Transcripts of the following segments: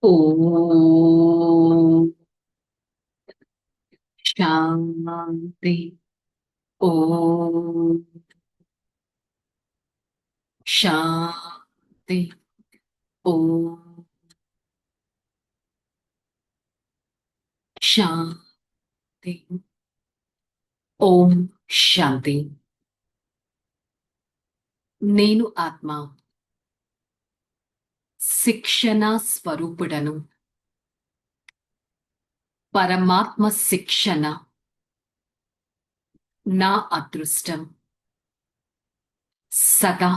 ఓం శాంతి. ఓం శాంతి. ఓం శాంతి. ఓం శాంతి. నేను ఆత్మ శిక్షణ స్వరూపుడను. పరమాత్మ శిక్షణ నా అదృష్టం. సదా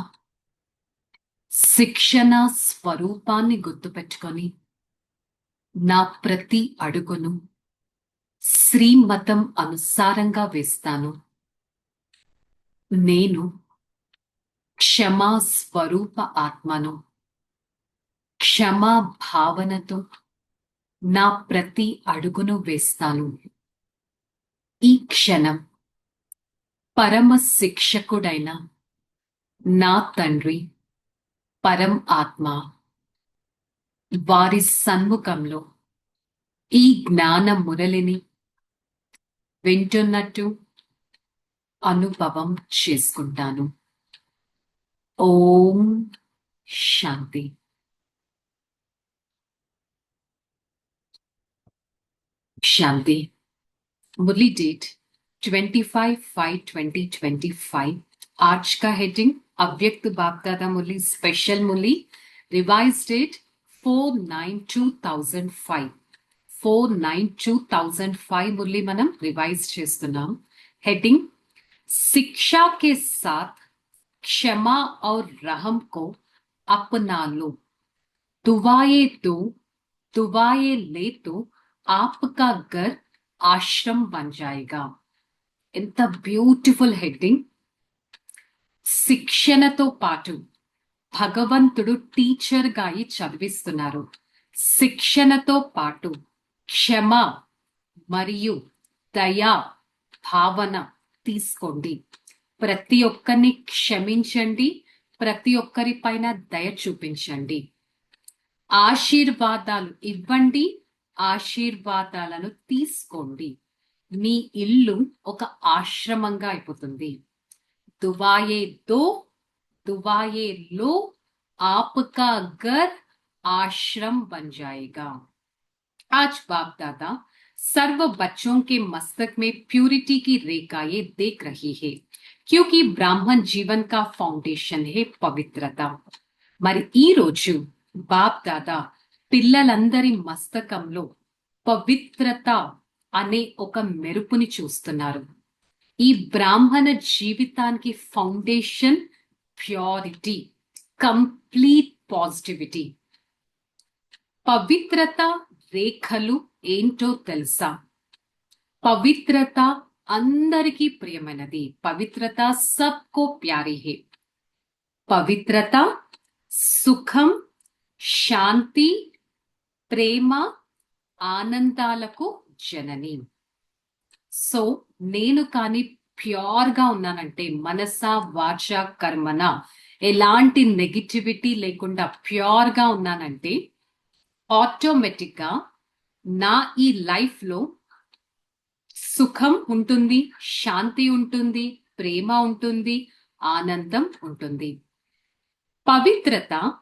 శిక్షణ స్వరూపాన్ని గుర్తుపెట్టుకొని నా ప్రతి అడుగును శ్రీమతం అనుసారంగా వేస్తాను. నేను క్షమా స్వరూప ఆత్మను. క్షమా భావనతో నా ప్రతి అడుగును వేస్తాను. ఈ క్షణం పరమ శిక్షకుడైన నా తండ్రి పరం ఆత్మ వారి సన్ముఖంలో ఈ జ్ఞాన మురళిని వింటున్నట్టు అనుభవం చేసుకుంటాను. ఓం శాంతి. శాంతి. मुरली डेट 25/5/2025। आज का हेडिंग अव्यक्त Bap Dada Murli special Murli. Revise date 4/9/2005। 4/9/2005 Murli मनम रिवाइज చేస్తున్నాం. हेडिंग शिक्षा के साथ क्षमा और रहम को अपना लो। दुआएं दो, दुआएं ले तो आपका घर ఆశ్రమ్ బన్ జాయేగా. ఎంత బ్యూటిఫుల్ హెడ్డింగ్. శిక్షణతో పాటు భగవంతుడు టీచర్ గా చదివిస్తున్నారు. శిక్షణతో పాటు క్షమ మరియు దయా భావన తీసుకోండి. ప్రతి ఒక్కరిని క్షమించండి, ప్రతి ఒక్కరి పైన దయ చూపించండి. ఆశీర్వాదాలు ఇవ్వండి, ఆశీర్వాదాలను తీసుకోండి. మీ ఇల్లు ఒక ఆశ్రమంగా అయిపోతుంది. దువాయే దో, దువాయే లో, आपका घर आश्रम बन जाएगा. आज बाप दादा सर्व बच्चों के मस्तक में प्यूरिटी की रेखाएं देख रही है, क्योंकि ब्राह्मण जीवन का फाउंडेशन है पवित्रता. మరి ఈ రోజు బాప్ దాదా పిల్లలందరి మస్తకంలో పవిత్రత అనే ఒక మెరుపుని చూస్తున్నారు. ఈ బ్రాహ్మణ జీవితానికి ఫౌండేషన్ ప్యూరిటీ, కంప్లీట్ పాజిటివిటీ. పవిత్రత రేఖలు ఏంటో తెలుసా? పవిత్రత అందరికీ ప్రియమైనది. పవిత్రత సబ్కో ప్యారీ హే. పవిత్రత సుఖం, శాంతి, ప్రేమ, ఆనందాలకు జనని. సో నేను కానీ ప్యూర్ గా ఉన్నానంటే, మనస వాచ కర్మన ఎలాంటి నెగిటివిటీ లేకుండా ప్యూర్ గా ఉన్నానంటే, ఆటోమేటిక్ గా నా ఈ లైఫ్ లో సుఖం ఉంటుంది, శాంతి ఉంటుంది, ప్రేమ ఉంటుంది, ఆనందం ఉంటుంది. పవిత్రత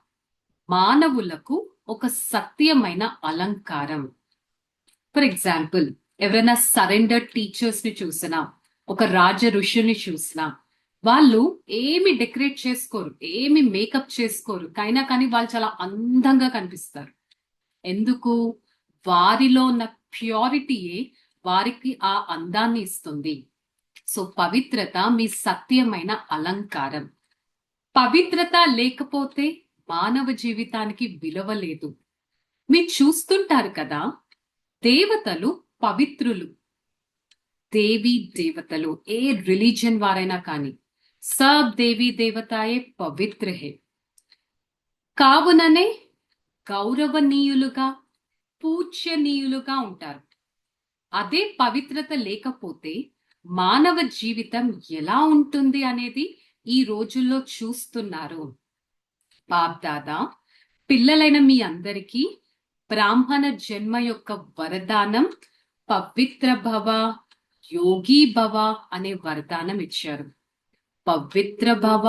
మానవులకు ఒక సత్యమైన అలంకారం. ఫర్ ఎగ్జాంపుల్, ఎవరైనా సరెండర్ టీచర్స్ ని చూసినా, ఒక రాజ ఋషుల్ని చూసినా, వాళ్ళు ఏమి డెకరేట్ చేసుకోరు, ఏమి మేకప్ చేసుకోరు, కానీ వాళ్ళు చాలా అందంగా కనిపిస్తారు. ఎందుకు? వారిలో ఉన్న ప్యూరిటీయే వారికి ఆ అందాన్ని ఇస్తుంది. సో పవిత్రత మీ సత్యమైన అలంకారం. పవిత్రత లేకపోతే మానవ జీవితానికి విలువ లేదు. మీరు చూస్తుంటారు కదా, దేవతలు పవిత్రులు. దేవీ దేవతలు ఏ రిలీజియన్ వారైనా కానీ సబ్ దేవీ దేవతాయే పవిత్ర హే. కావుననే గౌరవనీయులుగా, పూజ్యనీయులుగా ఉంటారు. అదే పవిత్రత లేకపోతే మానవ జీవితం ఎలా ఉంటుంది అనేది ఈ రోజుల్లో చూస్తున్నారు. బాప్ దాదా పిల్లలైన మీ అందరికీ బ్రాహ్మణ జన్మ యొక్క వరదానం పవిత్ర భవ, యోగి భవ అనే వరదానం ఇచ్చారు. పవిత్ర భవ,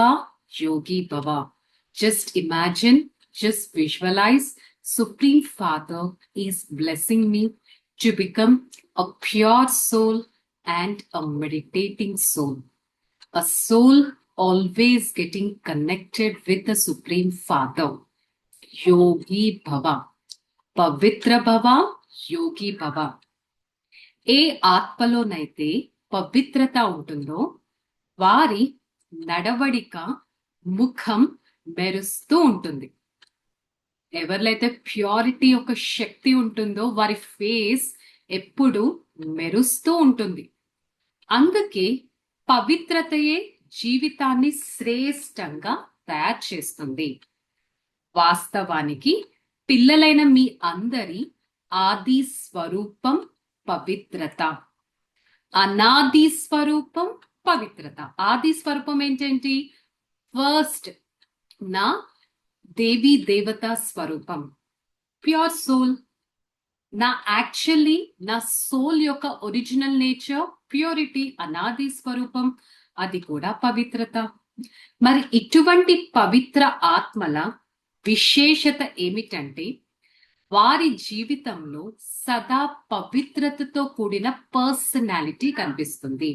యోగి భవ. Just imagine, just visualize, Supreme Father is blessing me to become a pure soul and a meditating soul. A soul always getting connected with the Supreme Father. Yogi Bhava. పవిత్ర భవ, యోగి భవ. ఏ ఆత్మలోనైతే పవిత్రత ఉంటుందో వారి నడవడిక, ముఖం మెరుస్తూ ఉంటుంది. ఎవరిలైతే ప్యూరిటీ యొక్క శక్తి ఉంటుందో వారి ఫేస్ ఎప్పుడు మెరుస్తూ ఉంటుంది. అందుకే పవిత్రతయే జీవితాన్ని శ్రేష్టంగా తయారు చేస్తుంది. వాస్తవానికి పిల్లలైన మీ అందరి ఆది స్వరూపం పవిత్రత, అనాది స్వరూపం పవిత్రత. ఆది స్వరూపం ఏంటంటే ఫస్ట్ నా దేవి దేవతా స్వరూపం, ప్యూర్ సోల్. నా సోల్ యొక్క ఒరిజినల్ నేచర్ ప్యూరిటీ, అనాది స్వరూపం, అది కూడా పవిత్రత. మరి ఇటువంటి పవిత్ర ఆత్మల విశేషత ఏమిటంటే వారి జీవితంలో సదా పవిత్రతతో కూడిన పర్సనాలిటీ కనిపిస్తుంది.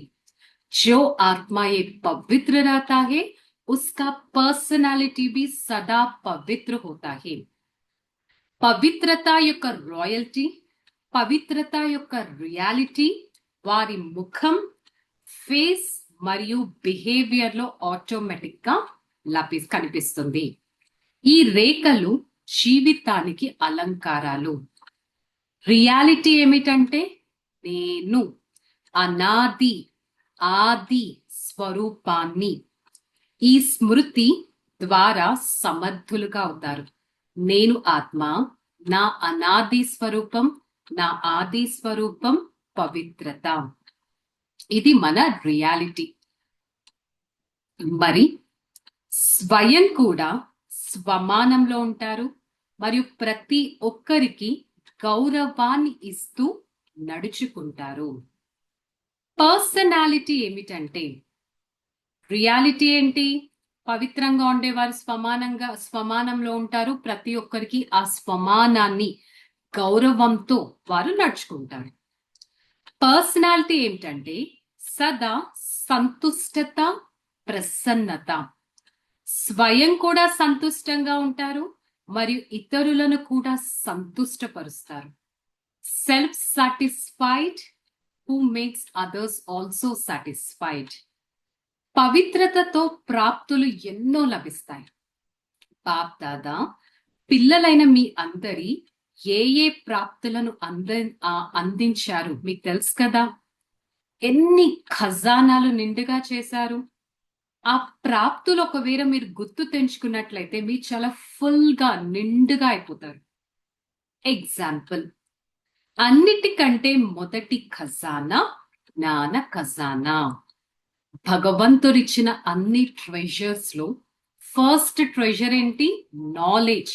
जो आत्मा ये पवित्र रहता है उसका पर्सनालिटी भी सदा पवित्र होता है. పవిత్రత యొక్క రాయల్టీ, పవిత్రత యొక్క రియాలిటీ వారి ముఖం, ఫేస్ మరియు బిహేవియర్ లో ఆటోమేటిక్ గా కనిపిస్తుంది. ఈ రేఖలు జీవితానికి అలంకారాలు. రియాలిటీ ఏమిటంటే నేను అనాది ఆది స్వరూపాన్ని. ఈ స్మృతి ద్వారా సమర్థులుగా అవుతారు. నేను ఆత్మ, నా అనాది స్వరూపం, నా ఆది స్వరూపం పవిత్రత. ఇది మన రియాలిటీ. మరి స్వయం కూడా స్వమానంలో ఉంటారు మరియు ప్రతి ఒక్కరికి గౌరవాన్ని ఇస్తూ నడుచుకుంటారు. పర్సనాలిటీ ఏమిటంటే రియాలిటీ ఏంటి? పవిత్రంగా ఉండేవారు స్వమానంలో ఉంటారు. ప్రతి ఒక్కరికి ఆ స్వమానాన్ని గౌరవంతో వారు నడుచుకుంటారు. పర్సనాలిటీ ఏమిటంటే సదా సంతుష్టత, ప్రసన్నత. స్వయం కూడా సంతుష్టంగా ఉంటారు మరియు ఇతరులను కూడా సంతుష్టపరుస్తారు. Self satisfied who makes others also satisfied. పవిత్రతతో ప్రాప్తులు ఎన్నో లభిస్తాయి. బాప్ దాదా పిల్లలైన మీ అందరి ఏ ప్రాప్తులను అందించారు మీకు తెలుసు కదా. ఎన్ని ఖజానాలు నిండుగా చేశారు. ఆ ప్రాప్తులు ఒకవేళ మీరు గుర్తు తెంచుకున్నట్లయితే మీరు చాలా ఫుల్ గా నిండుగా అయిపోతారు. ఎగ్జాంపుల్, అన్నిటికంటే మొదటి ఖజానా జ్ఞాన ఖజానా. భగవంతుడిచ్చిన అన్ని ట్రెజర్స్ లో ఫస్ట్ ట్రెజర్ ఏంటి? Knowledge.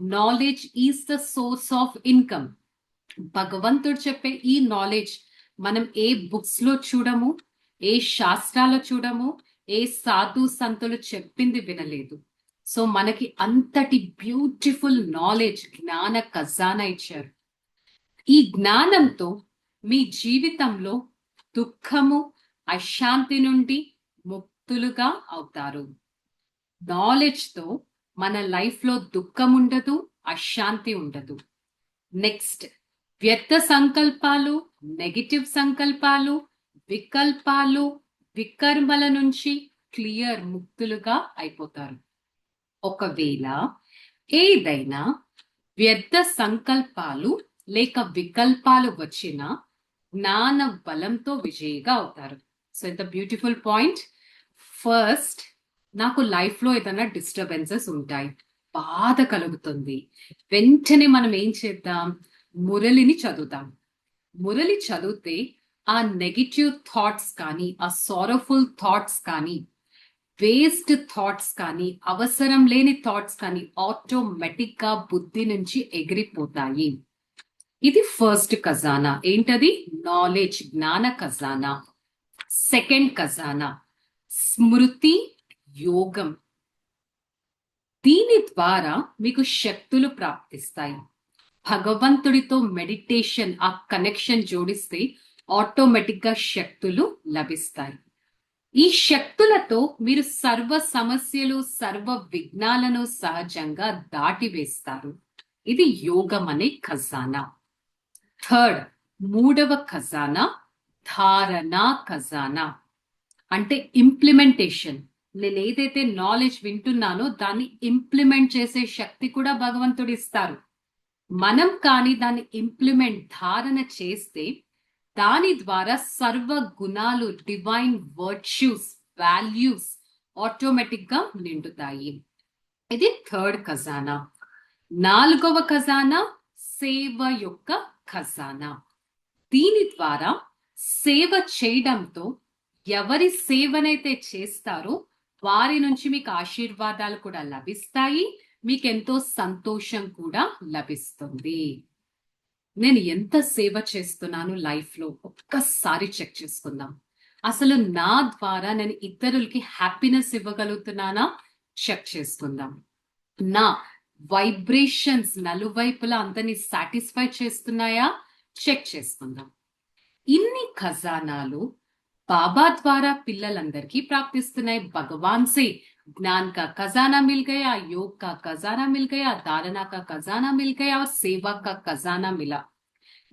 Knowledge is the source of income. భగవంతుడు చెప్పే ఈ నాలెడ్జ్ మనం ఏ బుక్స్ లో చూడము, ఏ శాస్త్రాలు చూడము, ఏ సాధు సంతులు చెప్పింది వినలేదు. సో మనకి అంతటి బ్యూటిఫుల్ నాలెడ్జ్, జ్ఞాన ఖజానా ఇచ్చారు. ఈ జ్ఞానంతో మీ జీవితంలో దుఃఖము, అశాంతి నుండి ముక్తులుగా అవుతారు. నాలెడ్జ్ తో మన లైఫ్ లో దుఃఖం ఉండదు, అశాంతి ఉండదు. నెక్స్ట్, వ్యర్థ సంకల్పాలు, నెగటివ్ సంకల్పాలు, వికల్పాలు, వికర్మల నుంచి క్లియర్ ముక్తులుగా అయిపోతారు. ఒకవేళ ఏదైనా వ్యర్థ సంకల్పాలు లేక వికల్పాలు వచ్చిన జ్ఞాన బలంతో విజయిగా అవుతారు. సో ఇంత బ్యూటిఫుల్ పాయింట్. ఫస్ట్, నాకు లైఫ్ లో ఏదైనా డిస్టర్బెన్సెస్ ఉంటాయి, బాధ కలుగుతుంది. వెంటనే మనం ఏం చేద్దాం? మురళిని చదువుతాం. మురళి చదివితే ఆ నెగిటివ్ థాట్స్ కానీ, ఆ సారోఫుల్ థాట్స్ కానీ వేస్ట్ థాట్స్ కానీ అవసరం లేని థాట్స్ కానీ ఆటోమేటిక్ గా బుద్ధి నుంచి ఎగిరిపోతాయి. ఇది ఫస్ట్ ఖజానా. ఏంటది? నాలెడ్జ్, జ్ఞాన ఖజానా. సెకండ్ ఖజానా స్మృతి యోగం. దీని ద్వారా మీకు శక్తులు ప్రాప్తిస్తాయి. భగవంతుడితో మెడిటేషన్, ఆ కనెక్షన్ జోడిస్తే ఆటోమేటిక్ గా శక్తులు లభిస్తాయి. ఈ శక్తులతో మీరు సర్వ సమస్యలు, సర్వ విఘ్నాలను సహజంగా దాటివేస్తారు. ఇది యోగం అనే ఖజానా. థర్డ్, మూడవ ఖజానా ధారణా ఖజానా. అంటే ఇంప్లిమెంటేషన్. నేను ఏదైతే నాలెడ్జ్ వింటున్నానో దాన్ని ఇంప్లిమెంట్ చేసే శక్తి కూడా భగవంతుడు ఇస్తారు. మనం కానీ దాన్ని ఇంప్లిమెంట్, ధారణ చేస్తే దాని ద్వారా సర్వ గుణాలు, డివైన్ వర్చ్యూస్, వాల్యూస్ ఆటోమేటిక్ గా నిండుతాయి. ఇది థర్డ్ ఖజానా. నాలుగవ ఖజానా సేవ యొక్క ఖజానా. దీని ద్వారా సేవ చేయడంతో ఎవరి సేవనైతే చేస్తారో వారి నుంచి మీకు ఆశీర్వాదాలు కూడా లభిస్తాయి. మీకెంతో సంతోషం కూడా లభిస్తుంది. నేను ఎంత సేవ చేస్తున్నాను లైఫ్ లో ఒక్కసారి చెక్ చేసుకుందాం. అసలు నా ద్వారా నేను ఇతరులకి హ్యాపీనెస్ ఇవ్వగలుగుతున్నానా? చెక్ చేసుకుందాం. నా వైబ్రేషన్స్ నలువైపులా అందరినీ సాటిస్ఫై చేస్తున్నాయా? చెక్ చేసుకుందాం. ఇన్ని ఖజానాలు బాబా ద్వారా పిల్లలందరికీ ప్రాప్తిస్తున్నాయి. భగవాన్ సే ज्ञान का खजाना मिल गया, योग का खजाना मिल गया, धारणा का खजाना मिल गया और सेवा का खजाना मिला,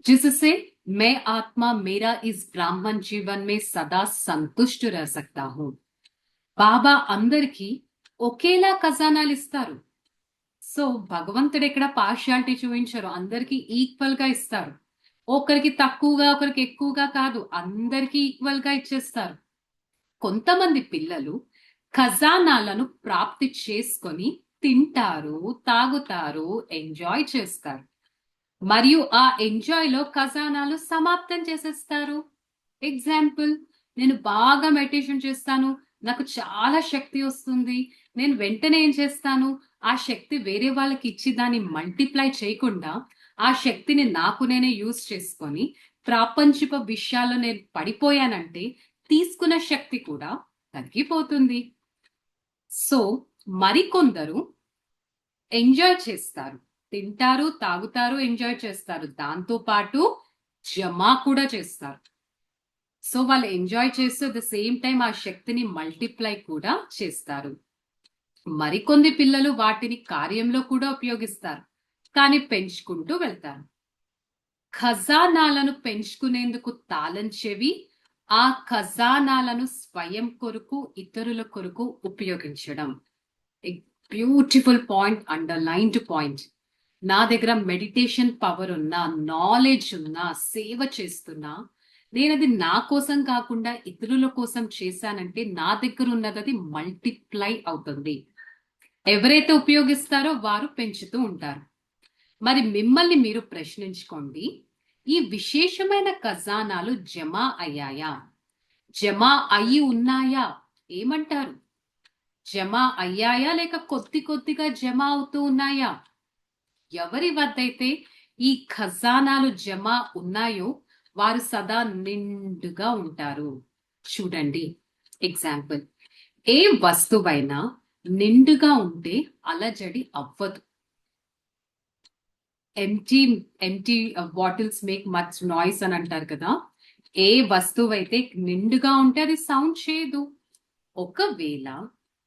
जिससे मैं आत्मा मेरा इस ब्राह्मण जीवन में सदा संतुष्ट रह सकता हूं. బాబా అందరికీ ఒకేలా ఖజానాలు ఇస్తారు. సో భగవంతుడు ఎక్కడ పార్షియాలిటీ చూపించారు, అందరికీ ఈక్వల్ గా ఇస్తారు. ఒకరికి తక్కువగా ఒకరికి ఎక్కువగా కాదు, అందరికీ ఈక్వల్ గా ఇచ్చేస్తారు. కొంతమంది పిల్లలు ఖజానాలను ప్రాప్తి చేసుకొని తింటారు, తాగుతారు, ఎంజాయ్ చేస్తారు. మరియు ఆ ఎంజాయ్ లో ఖజానాలు సమాప్తం చేసేస్తారు. ఎగ్జాంపుల్, నేను బాగా మెడిటేషన్ చేస్తాను, నాకు చాలా శక్తి వస్తుంది, నేను వెంటనే ఏం చేస్తాను, ఆ శక్తి వేరే వాళ్ళకి ఇచ్చి దాన్ని మల్టిప్లై చేయకుండా ఆ శక్తిని నాకు నేనే యూజ్ చేసుకొని ప్రాపంచిక విషయాల్లో నేను పడిపోయానంటే తీసుకున్న శక్తి కూడా తగ్గిపోతుంది. సో మరికొందరు ఎంజాయ్ చేస్తారు, తింటారు, తాగుతారు, ఎంజాయ్ చేస్తారు, దాంతో పాటు జమా కూడా చేస్తారు. సో వాళ్ళు ఎంజాయ్ చేస్తూ ద సేమ్ టైం ఆ శక్తిని మల్టిప్లై కూడా చేస్తారు. మరికొంది పిల్లలు వాటిని కార్యంలో కూడా ఉపయోగిస్తారు, కానీ పెంచుకుంటూ వెళ్తారు. ఖజానాలను పెంచుకునేందుకు తాళం చెవి ఆ ఖజానాలను స్వయం కొరకు, ఇతరుల కొరకు ఉపయోగించడం. Beautiful point, underlined point. నా దగ్గర మెడిటేషన్ పవర్ ఉన్నా, నాలెడ్జ్ ఉన్నా, సేవ చేస్తున్నా, నేను అది నా కోసం కాకుండా ఇతరుల కోసం చేశానంటే నా దగ్గర ఉన్నది అది మల్టిప్లై అవుతుంది. ఎవరైతే ఉపయోగిస్తారో వారు పెంచుతూ ఉంటారు. మరి మిమ్మల్ని మీరు ప్రశ్నించుకోండి, ఈ విశేషమైన ఖజానాలు జమ అయ్యాయా? జమ అయి ఉన్నాయా? ఏమంటారు? జమ అయ్యాయా లేక కొద్ది కొద్దిగా జమ అవుతూ ఉన్నాయా? ఎవరి వద్దైతే ఈ ఖజానాలు జమ ఉన్నాయో వారు సదా నిండుగా ఉంటారు. చూడండి, ఎగ్జాంపుల్, ఏ వస్తువైనా నిండుగా ఉంటే అలజడి అవ్వదు. Empty bottles make much noise అని అంటారు కదా. ఏ వస్తువు అయితే నిండుగా ఉంటే అది సౌండ్ చేయదు. ఒకవేళ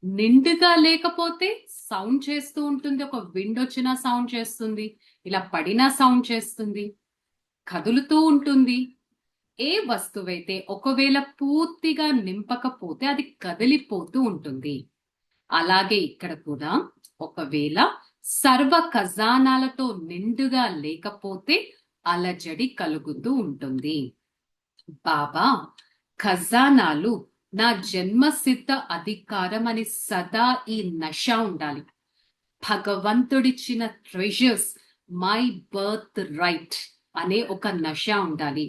నిండుగా లేకపోతే సౌండ్ చేస్తూ ఉంటుంది. ఒక విండ్ వచ్చినా సౌండ్ చేస్తుంది, ఇలా పడినా సౌండ్ చేస్తుంది, కదులుతూ ఉంటుంది. ఏ వస్తువైతే ఒకవేళ పూర్తిగా నింపకపోతే అది కదిలిపోతూ ఉంటుంది. అలాగే ఇక్కడ కూడా ఒకవేళ సర్వ ఖజానాలతో నిండుగా లేకపోతే అలజడి కలుగుతూ ఉంటుంది. బాబా ఖజానాలు నా జన్మసిద్ధ అధికారం అని సదా ఈ నష ఉండాలి. భగవంతుడిచ్చిన ట్రెజర్స్, మై బర్త్ రైట్ అనే ఒక నష ఉండాలి.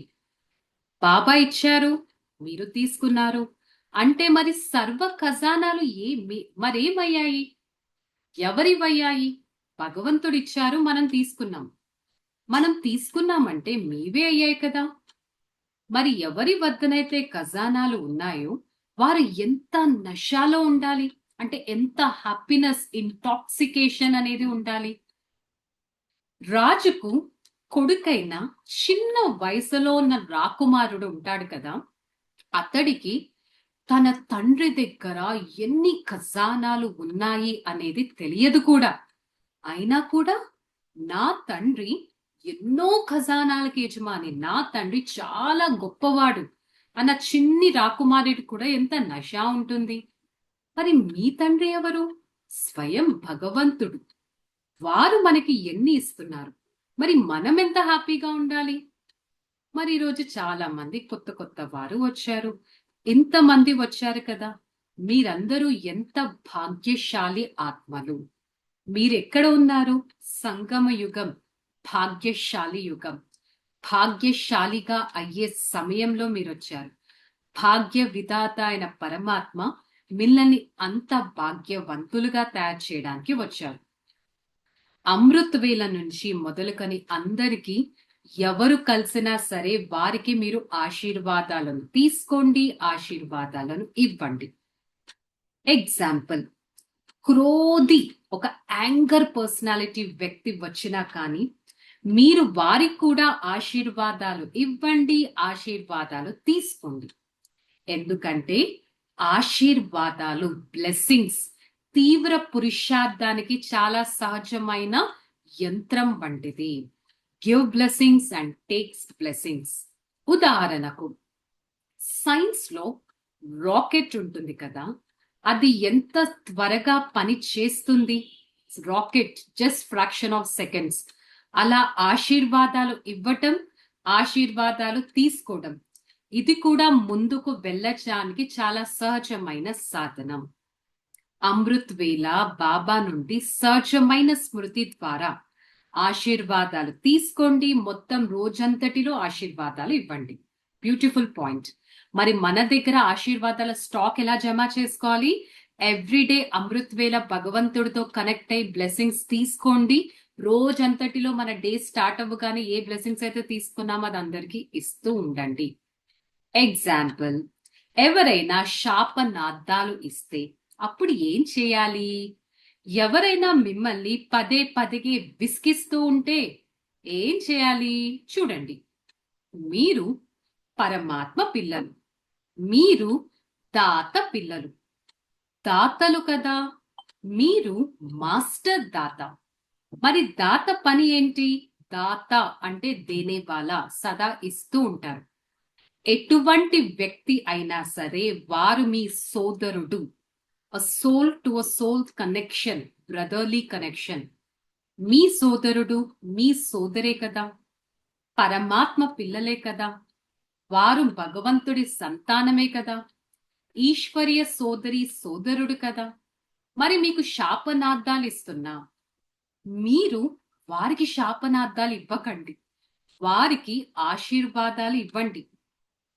బాబా ఇచ్చారు, మీరు తీసుకున్నారు, అంటే మరి సర్వ ఖజానాలు మరేమయ్యాయి? ఎవరివయ్యాయి? భగవంతుడిచ్చారు, మనం తీసుకున్నాం. మనం తీసుకున్నామంటే మీవే అయ్యాయి కదా. మరి ఎవరి వద్దనైతే ఖజానాలు ఉన్నాయో వారు ఎంత నషాలో ఉండాలి, అంటే ఎంత హ్యాపీనెస్, ఇంటాక్సికేషన్ అనేది ఉండాలి. రాజుకు కొడుకైన చిన్న వయసులో ఉన్న రాకుమారుడు ఉంటాడు కదా, అతడికి తన తండ్రి దగ్గర ఎన్ని ఖజానాలు ఉన్నాయి అనేది తెలియదు కూడా. అయినా కూడా నా తండ్రి ఎన్నో ఖజానాలకి యజమాని, నా తండ్రి చాలా గొప్పవాడు అన్న చిన్ని రాకుమారుడికి కూడా ఎంత నష ఉంటుంది. మరి మీ తండ్రి ఎవరు? స్వయం భగవంతుడు. వారు మనకి ఎన్ని ఇస్తున్నారు, మరి మనం ఎంత హ్యాపీగా ఉండాలి. మరి ఈరోజు చాలా మంది కొత్త కొత్త వారు వచ్చారు, ఎంతమంది వచ్చారు కదా. మీరందరూ ఎంత భాగ్యశాలి ఆత్మలు. మీరెక్కడ ఉన్నారు? సంగమ యుగం, భాగ్యశాలి యుగం. భాగ్యశాలిగా అయ్యే సమయంలో మీరు వచ్చారు. భాగ్య విధాత అయిన పరమాత్మ మిమ్మల్ని అంత భాగ్యవంతులుగా తయారు చేయడానికి వచ్చారు. అమృత్ వేళ నుంచి మొదలుకొని అందరికీ ఎవరు కలిసినా సరే వారికి మీరు ఆశీర్వాదాలను తీసుకోండి, ఆశీర్వాదాలను ఇవ్వండి. ఎగ్జాంపుల్, క్రోధి ఒక యాంగర్ పర్సనాలిటీ వ్యక్తి వచ్చినా కానీ మీరు వారికి కూడా ఆశీర్వాదాలు ఇవ్వండి, ఆశీర్వాదాలు తీసుకోండి. ఎందుకంటే ఆశీర్వాదాలు, బ్లెస్సింగ్స్ తీవ్ర పురుషార్థానికి చాలా సహజమైన యంత్రం వంటిది. Give blessings and takes blessings. ఉదాహరణకు సైన్స్ లో రాకెట్ ఉంటుంది కదా, అది ఎంత త్వరగా పని చేస్తుంది. Rocket just fraction of seconds. అలా ఆశీర్వాదాలు ఇవ్వటం, ఆశీర్వాదాలు తీసుకోవడం, ఇది కూడా ముందుకు వెళ్ళడానికి చాలా సహజమైన సాధనం. అమృత్ వేళ బాబా నుండి సహజమైన స్మృతి ద్వారా ఆశీర్వాదాలు తీసుకోండి, మొత్తం రోజంతటిలో ఆశీర్వాదాలు ఇవ్వండి. Beautiful point. మరి మన దగ్గర ఆశీర్వాదాల స్టాక్ ఎలా జమ చేసుకోవాలి? ఎవ్రీడే అమృత్ వేళ భగవంతుడితో కనెక్ట్ అయ్యి బ్లెస్సింగ్స్ తీసుకోండి. రోజంతటిలో మన డే స్టార్ట్ అవ్వగానే ఏ బ్లెస్సింగ్స్ అయితే తీసుకున్నామో అది అందరికీ ఇస్తూ ఉండండి. ఎగ్జాంపుల్, ఎవరైనా శాపనార్థాలు ఇస్తే అప్పుడు ఏం చేయాలి? ఎవరైనా మిమ్మల్ని పదే పదే విసిగిస్తూ ఉంటే ఏం చేయాలి? చూడండి, మీరు పరమాత్మ పిల్లలు, మీరు దాత పిల్లలు. దాతలు కదా, మీరు మాస్టర్ దాత. మరి దాత పని ఏంటి? దాత అంటే దేనేవాల, సదా ఇస్తూ ఉంటారు. ఎటువంటి వ్యక్తి అయినా సరే వారు మీ సోదరుడు. a soul to a soul connection, brotherly connection. మీ సోదరుడు, మీ సోదరే కదా, పరమాత్మ పిల్లలే కదా, వారు భగవంతుడి సంతానమే కదా, ఈశ్వరీయ సోదరి సోదరుడు కదా. మరి మీకు శాపనార్థాలు ఇస్తున్నా మీరు వారికి శాపనార్థాలు ఇవ్వకండి, వారికి ఆశీర్వాదాలు ఇవ్వండి.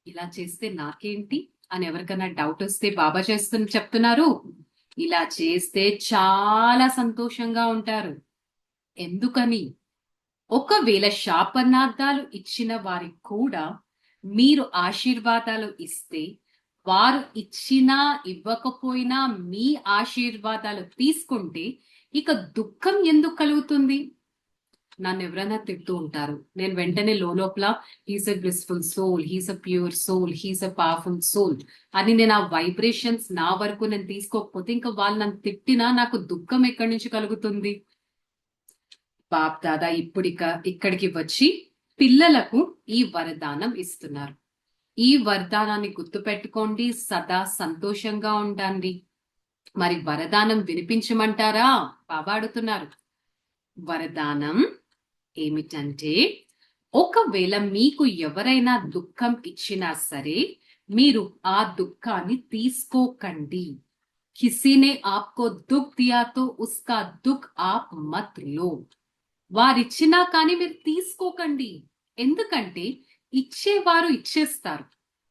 ఇలా చేస్తే నాకేంటి అని ఎవరికైనా డౌట్ వస్తే బాబా చెప్తున్నారు, ఇలా చేస్తే చాలా సంతోషంగా ఉంటారు. ఎందుకని? ఒకవేళ శాపనార్థాలు ఇచ్చిన వారికి కూడా మీరు ఆశీర్వాదాలు ఇస్తే, వారు ఇచ్చినా ఇవ్వకపోయినా మీ ఆశీర్వాదాలు తీసుకుంటే ఇక దుఃఖం ఎందుకు కలుగుతుంది? నన్ను ఎవరైనా తిడుతూ ఉంటారు, నేను వెంటనే లోపల he's a blissful soul, he's a pure soul, he's a powerful soul అని నేను ఆ వైబ్రేషన్స్ నా వరకు నేను తీసుకోకపోతే ఇంకా వాళ్ళు నన్ను తిట్టినా నాకు దుఃఖం ఎక్కడి నుంచి కలుగుతుంది? బాప్ దాదా ఇక్కడికి వచ్చి పిల్లలకు ఈ వరదానం ఇస్తున్నారు. ఈ వరదానాన్ని గుర్తుపెట్టుకోండి, సదా సంతోషంగా ఉండండి. మరి వరదానం వినిపించమంటారా? బాబా అడుగుతున్నారు. వరదానం ఏమిటంటే, ఒకవేళ మీకు ఎవరైనా దుఃఖం ఇచ్చినా సరే మీరు ఆ దుఃఖాన్ని తీసుకోకండి. కిసీనే ఆప్కో దుఃఖ్ దియా తో ఉస్కా దుఃఖ్ ఆప్ మత్ లో. వారిచ్చినా కానీ మీరు తీసుకోకండి. ఎందుకంటే ఇచ్చేవారు ఇచ్చేస్తారు,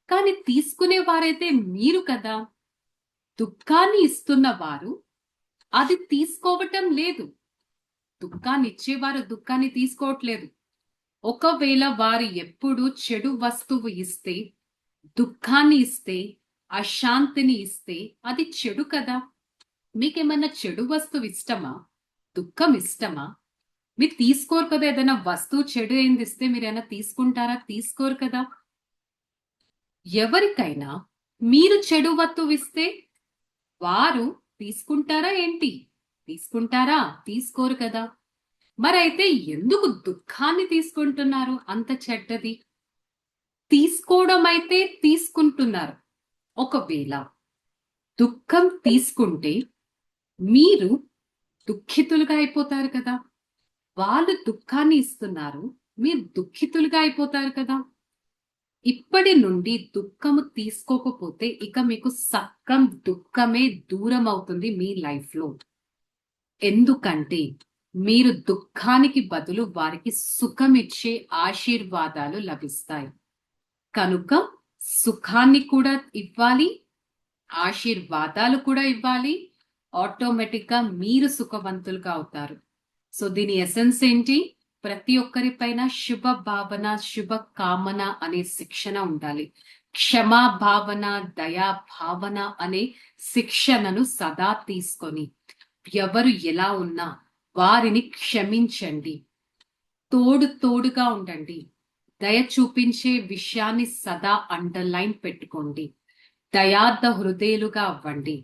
కానీ తీసుకునే వారైతే మీరు కదా. దుఃఖాన్ని ఇస్తున్న వారు అది తీసుకోవటం లేదు. దుఃఖాన్ని ఇచ్చేవారు దుఃఖాన్ని తీసుకోవట్లేదు. ఒకవేళ వారు ఎప్పుడు చెడు వస్తువు ఇస్తే, దుఃఖాన్ని ఇస్తే, అశాంతిని ఇస్తే అది చెడు కదా. మీకేమన్నా చెడు వస్తువు ఇష్టమా? దుఃఖం ఇష్టమా? మీరు తీసుకోరు కదా. ఏదైనా వస్తువు చెడు ఏంది ఇస్తే మీరైనా తీసుకుంటారా? తీసుకోరు కదా. ఎవరికైనా మీరు చెడు వస్తువు ఇస్తే వారు తీసుకుంటారా ఏంటి? తీసుకుంటారా? తీసుకోరు కదా. మరైతే ఎందుకు దుఃఖాన్ని తీసుకుంటున్నారు? అంత చెడ్డది. తీసుకోవడం అయితే తీసుకుంటున్నారు. ఒకవేళ దుఃఖం తీసుకుంటే మీరు దుఃఖితులుగా అయిపోతారు కదా. వాళ్ళు దుఃఖాన్ని ఇస్తున్నారు, మీరు దుఃఖితులుగా అయిపోతారు కదా. ఇప్పటి నుండి దుఃఖము తీసుకోకపోతే ఇక మీకు సక్కం దుఃఖమే దూరం అవుతుంది మీ లైఫ్ లో. ఎందుకంటే మీరు దుఃఖానికి బదులు వారికి సుఖమిచ్చే ఆశీర్వాదాలు లభిస్తాయి. కనుక సుఖాన్ని కూడా ఇవ్వాలి, ఆశీర్వాదాలు కూడా ఇవ్వాలి. ఆటోమేటిక్ గా మీరు సుఖవంతులుగా అవుతారు. సో దీని ఎసెన్స్ ఏంటి? ప్రతి ఒక్కరి పైన శుభ భావన, శుభ కామన అనే శిక్షణ ఉండాలి. క్షమా భావన, దయా భావన అనే శిక్షణను సదా తీసుకొని ఎవరు ఎలా ఉన్నా వారిని క్షమించండి. తోడుగా ఉండండి. దయ చూపించే విషయాన్ని సదా అండర్లైన్ పెట్టుకోండి. దయార్థ హృదయులుగా అవ్వండి.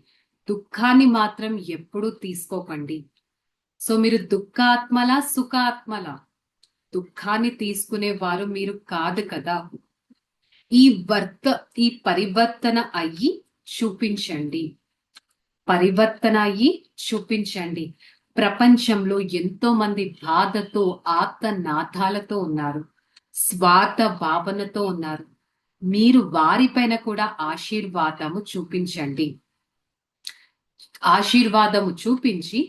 దుఃఖాన్ని మాత్రం ఎప్పుడూ తీసుకోకండి. సో మీరు దుఃఖాత్మలా, సుఖాత్మలా? దుఃఖాన్ని తీసుకునే వారు మీరు కాదు కదా. ఈ పరివర్తన అయ్యి చూపించండి. పరివర్తన అయ్యి చూపించండి. ప్రపంచంలో ఎంతో మంది బాధతో, ఆర్తనాదాలతో ఉన్నారు, స్వార్థ భావనతో ఉన్నారు. మీరు వారిపైన కూడా ఆశీర్వాదము చూపించండి. ఆశీర్వాదము చూపించి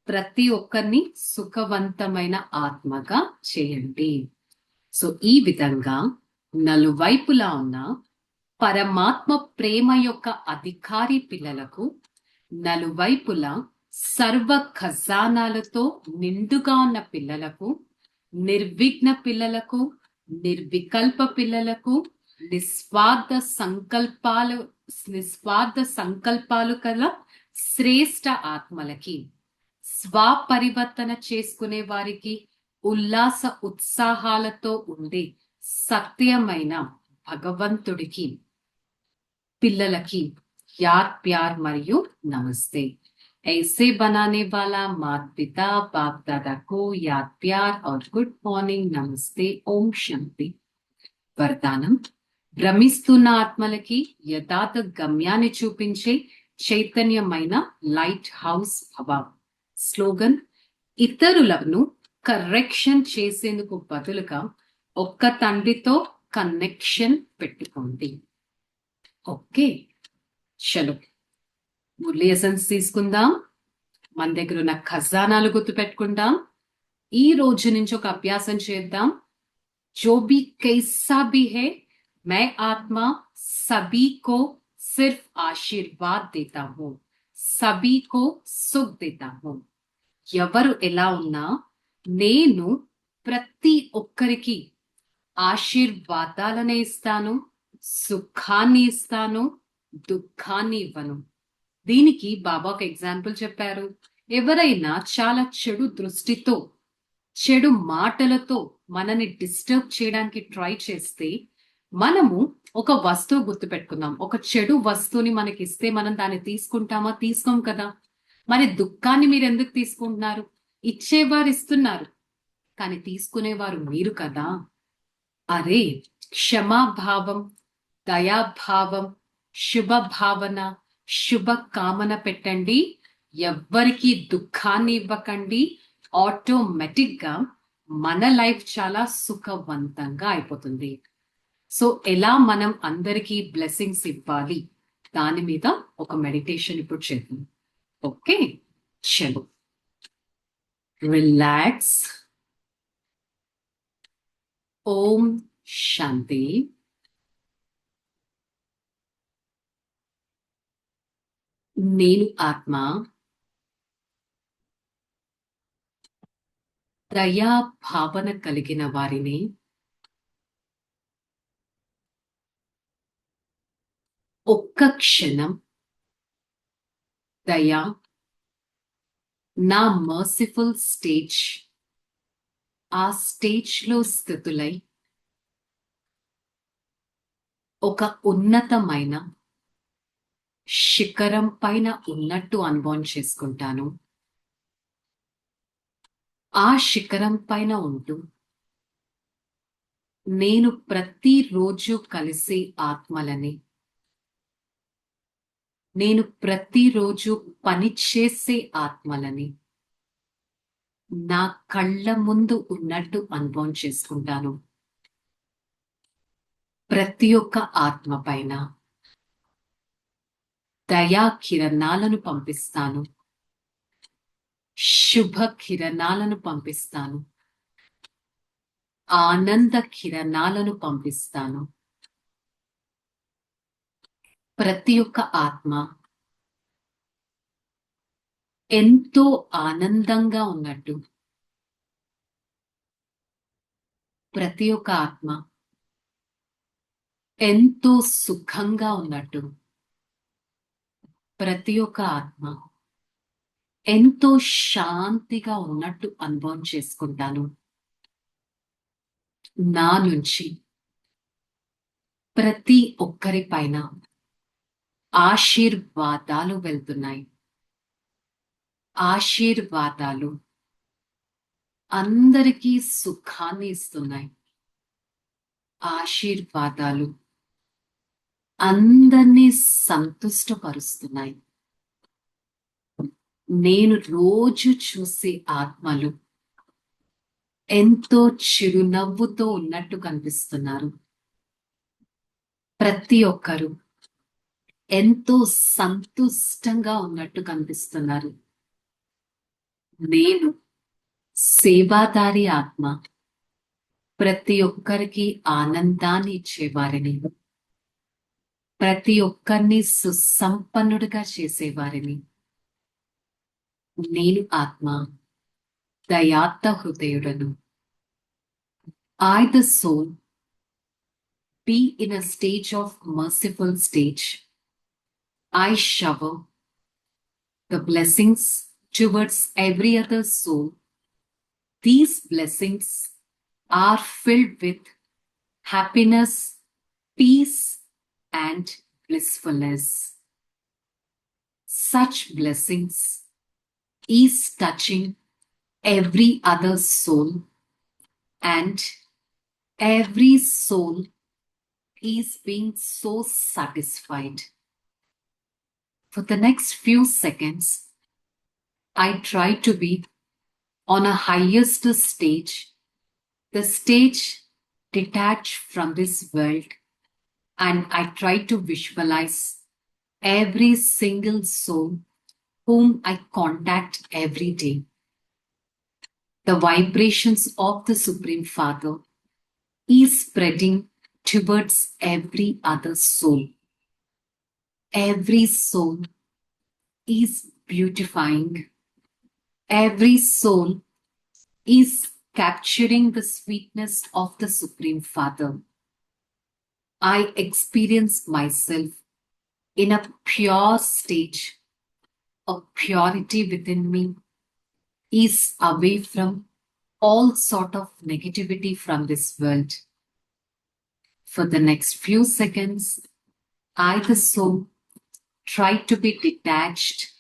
ప్రతి ఒక్కరిని సుఖవంతమైన ఆత్మగా చేయండి. సో ఈ విధంగా నలువైపులా ఉన్న పరమాత్మ ప్రేమ యొక్క అధికారి పిల్లలకు, నలువైపులా సర్వ ఖజానాలతో నిండుగా ఉన్న పిల్లలకు, నిర్విఘ్న పిల్లలకు, నిర్వికల్ప పిల్లలకు, నిస్వార్థ సంకల్పాలు కల శ్రేష్ట ఆత్మలకి, స్వపరివర్తన చేసుకునే వారికి, ఉల్లాస ఉత్సాహాలతో ఉండే సత్యమైన భగవంతుడికి పిల్లలకి యాద్ ప్యార్ మరియు నమస్తే. ऐसे बनाने वाला माता पिता बाप दादा को याद प्यार और गुड मॉर्निंग नमस्ते ओम शांति. వరదానం: భ్రమిస్తున్న ఆత్మలకి యథార్థ గమ్యాన్ని చూపించే చైతన్యమైన లైట్ హౌస్ భవ. స్లోగన్: ఇతరులను కరెక్షన్ చేసేందుకు బదులుగా ఒక్క తండ్రితో కనెక్షన్ పెట్టుకోండి. ఓకే, చలో మురళీ ఎసెన్స్ తీసుకుందాం. మన దగ్గర ఉన్న ఖజానాలు గుర్తు పెట్టుకుందాం. ఈ రోజు నుంచి ఒక అభ్యాసం చేద్దాం. जो भी कैसा भी है, मैं आत्मा सभी को सिर्फ आशीर्वाद देता हूँ, सभी को सुख देता हूँ. ఎవరు ఎలా ఉన్నా నేను ప్రతి ఒక్కరికి ఆశీర్వాదాలనే ఇస్తాను, సుఖాన్ని ఇస్తాను, దుఃఖాన్ని ఇవ్వను. దీనికి బాబా ఒక ఎగ్జాంపుల్ చెప్పారు. ఎవరైనా చాలా చెడు దృష్టితో, చెడు మాటలతో మనని డిస్టర్బ్ చేయడానికి ట్రై చేస్తే మనము ఒక వస్తువు గుర్తుపెట్టుకుందాం. ఒక చెడు వస్తువుని మనకి ఇస్తే మనం దాన్ని తీసుకుంటామా? తీసుకోం కదా. మరి దుఃఖాన్ని మీరు ఎందుకు తీసుకుంటున్నారు? ఇచ్చేవారు ఇస్తున్నారు, కానీ తీసుకునేవారు మీరు కదా. అరే, క్షమాభావం, దయాభావం, శుభ భావన, శుభ కామన పెట్టండి. ఎవ్వరికి దుఃఖాన్ని ఇవ్వకండి. ఆటోమేటిక్ గా మన లైఫ్ చాలా సుఖవంతంగా అయిపోతుంది. సో ఎలా మనం అందరికీ బ్లెస్సింగ్స్ ఇవ్వాలి దాని మీద ఒక మెడిటేషన్ ఇప్పుడు చేద్దాం. ఓకే, చలో రిలాక్స్. ఓం శాంతి. నేను ఆత్మ దయా భావన కలిగిన వారిని ఒక్క క్షణం దయా నా మర్సిఫుల్ స్టేజ్ ఆ స్టేజ్ లో స్థితులై ఒక ఉన్నతమైన శిఖరం పైన ఉన్నట్టు అనుభవం చేసుకుంటాను. ఆ శిఖరం పైన ఉంటూ నేను ప్రతిరోజు కలిసే ఆత్మలని, నేను ప్రతిరోజు పనిచేసే ఆత్మలని నా కళ్ళ ముందు ఉన్నట్టు అనుభవం చేసుకుంటాను. ప్రతి ఒక్క ఆత్మ పైన దయా కిరణాలను పంపిస్తాను, శుభ కిరణాలను పంపిస్తాను, ఆనంద కిరణాలను పంపిస్తాను. ప్రతి ఒక్క ఆత్మ ఎంతో ఆనందంగా ఉన్నట్టు, ప్రతి ఒక్క ఆత్మ ఎంతో సుఖంగా ఉన్నట్టు, ప్రతి ఒక్క ఆత్మ ఎంతో శాంతిగా ఉన్నట్టు అనుభవం చేసుకుంటాను. నా నుంచి ప్రతి ఒక్కరి పైన ఆశీర్వాదాలు వెళ్తున్నాయి. ఆశీర్వాదాలు అందరికీ సుఖాన్ని ఇస్తున్నాయి. ఆశీర్వాదాలు అందరినీ సంతుష్టపరుస్తున్నాయి. నేను రోజు చూసే ఆత్మలు ఎంతో చిరునవ్వుతో ఉన్నట్టు కనిపిస్తున్నారు. ప్రతి ఒక్కరూ ఎంతో సంతుష్టంగా ఉన్నట్టు కనిపిస్తున్నారు. నేను సేవాదారి ఆత్మ, ప్రతి ఒక్కరికి ఆనందాన్ని ఇచ్చేవారిని, ప్రతి ఒక్కరిని సుసంపన్నుడిగా చేసేవారిని. నేను ఆత్మ దయాత్త హృదయుడను. I, the soul, be in a stage of merciful stage. I shower the blessings towards every other soul. These blessings are filled with happiness, peace, and blissfulness. Such blessings is touching every other soul, and every soul is being so satisfied. For the next few seconds, I try to be on a highest stage, the stage detached from this world, and I try to visualize every single soul whom I contact every day. The vibrations of the Supreme Father is spreading towards every other soul. Every soul is beautifying. Every soul is capturing the sweetness of the Supreme Father. I experience myself in a pure stage of purity within me, is away from all sort of negativity from this world. For the next few seconds, I, the soul, try to be detached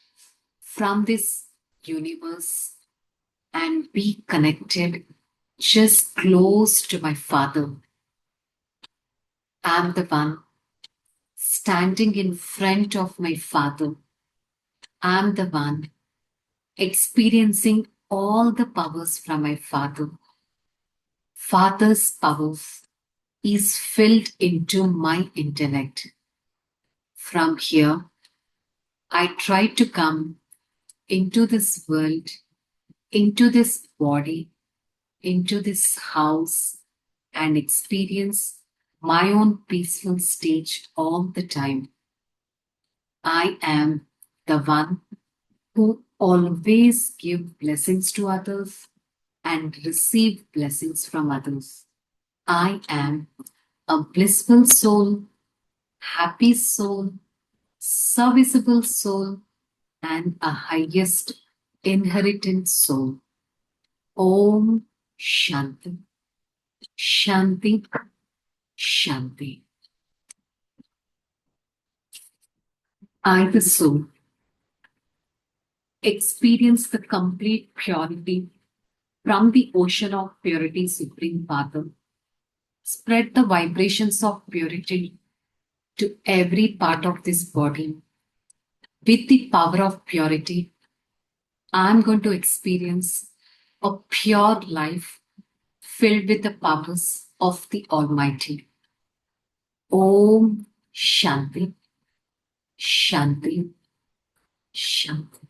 from this universe and be connected just close to my Father. I'm the one standing in front of my Father. I'm the one experiencing all the powers from my Father. Father's power is filled into my intellect. From here, I try to come into this world, into this body, into this house, and experience my own peaceful stage all the time. I am the one who always give blessings to others and receive blessings from others. I am a blissful soul, happy soul, serviceable soul, and a highest inherited soul. Om Shanti, Shanti, Shanti. I, the soul, experience the complete purity from the ocean of purity, Supreme Father. Spread the vibrations of purity to every part of this body. With the power of purity, I'm going to experience a pure life filled with the powers of the Almighty. Om Shanti, Shanti, Shanti.